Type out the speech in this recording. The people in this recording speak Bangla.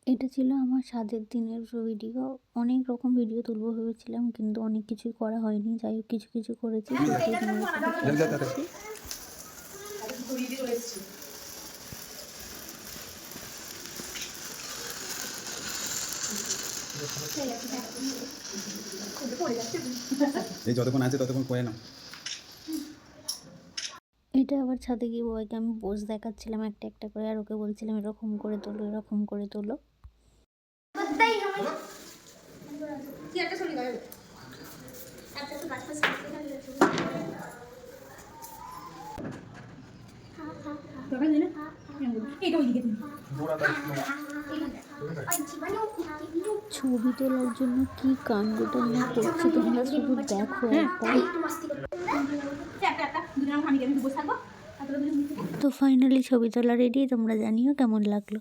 এটা ছিল আমার স্বাদের দিনের ভিডিও। অনেক রকম ভিডিও তুলবো ভেবেছিলাম, কিন্তু অনেক কিছুই করা হয়নি। যাই হোক কিছু কিছু করেছি, সেটাই তোমাদের সাথে শেয়ার করছি। এই যতক্ষণ আছে ততক্ষণ করে নাও। এটা আবার ছাদে গিয়ে বউকে আমি পোজ দেখাচ্ছিলাম একটা একটা করে, আর ওকে বলছিলাম এরকম করে তোলো, এরকম করে তোলো। ছবি তোলার জন্য কি কাণ্ডটা না করছি তোমরা শুধু দেখো একবার। তো ফাইনালি ছবি তোলা রেডি, তোমরা জানিও কেমন লাগলো।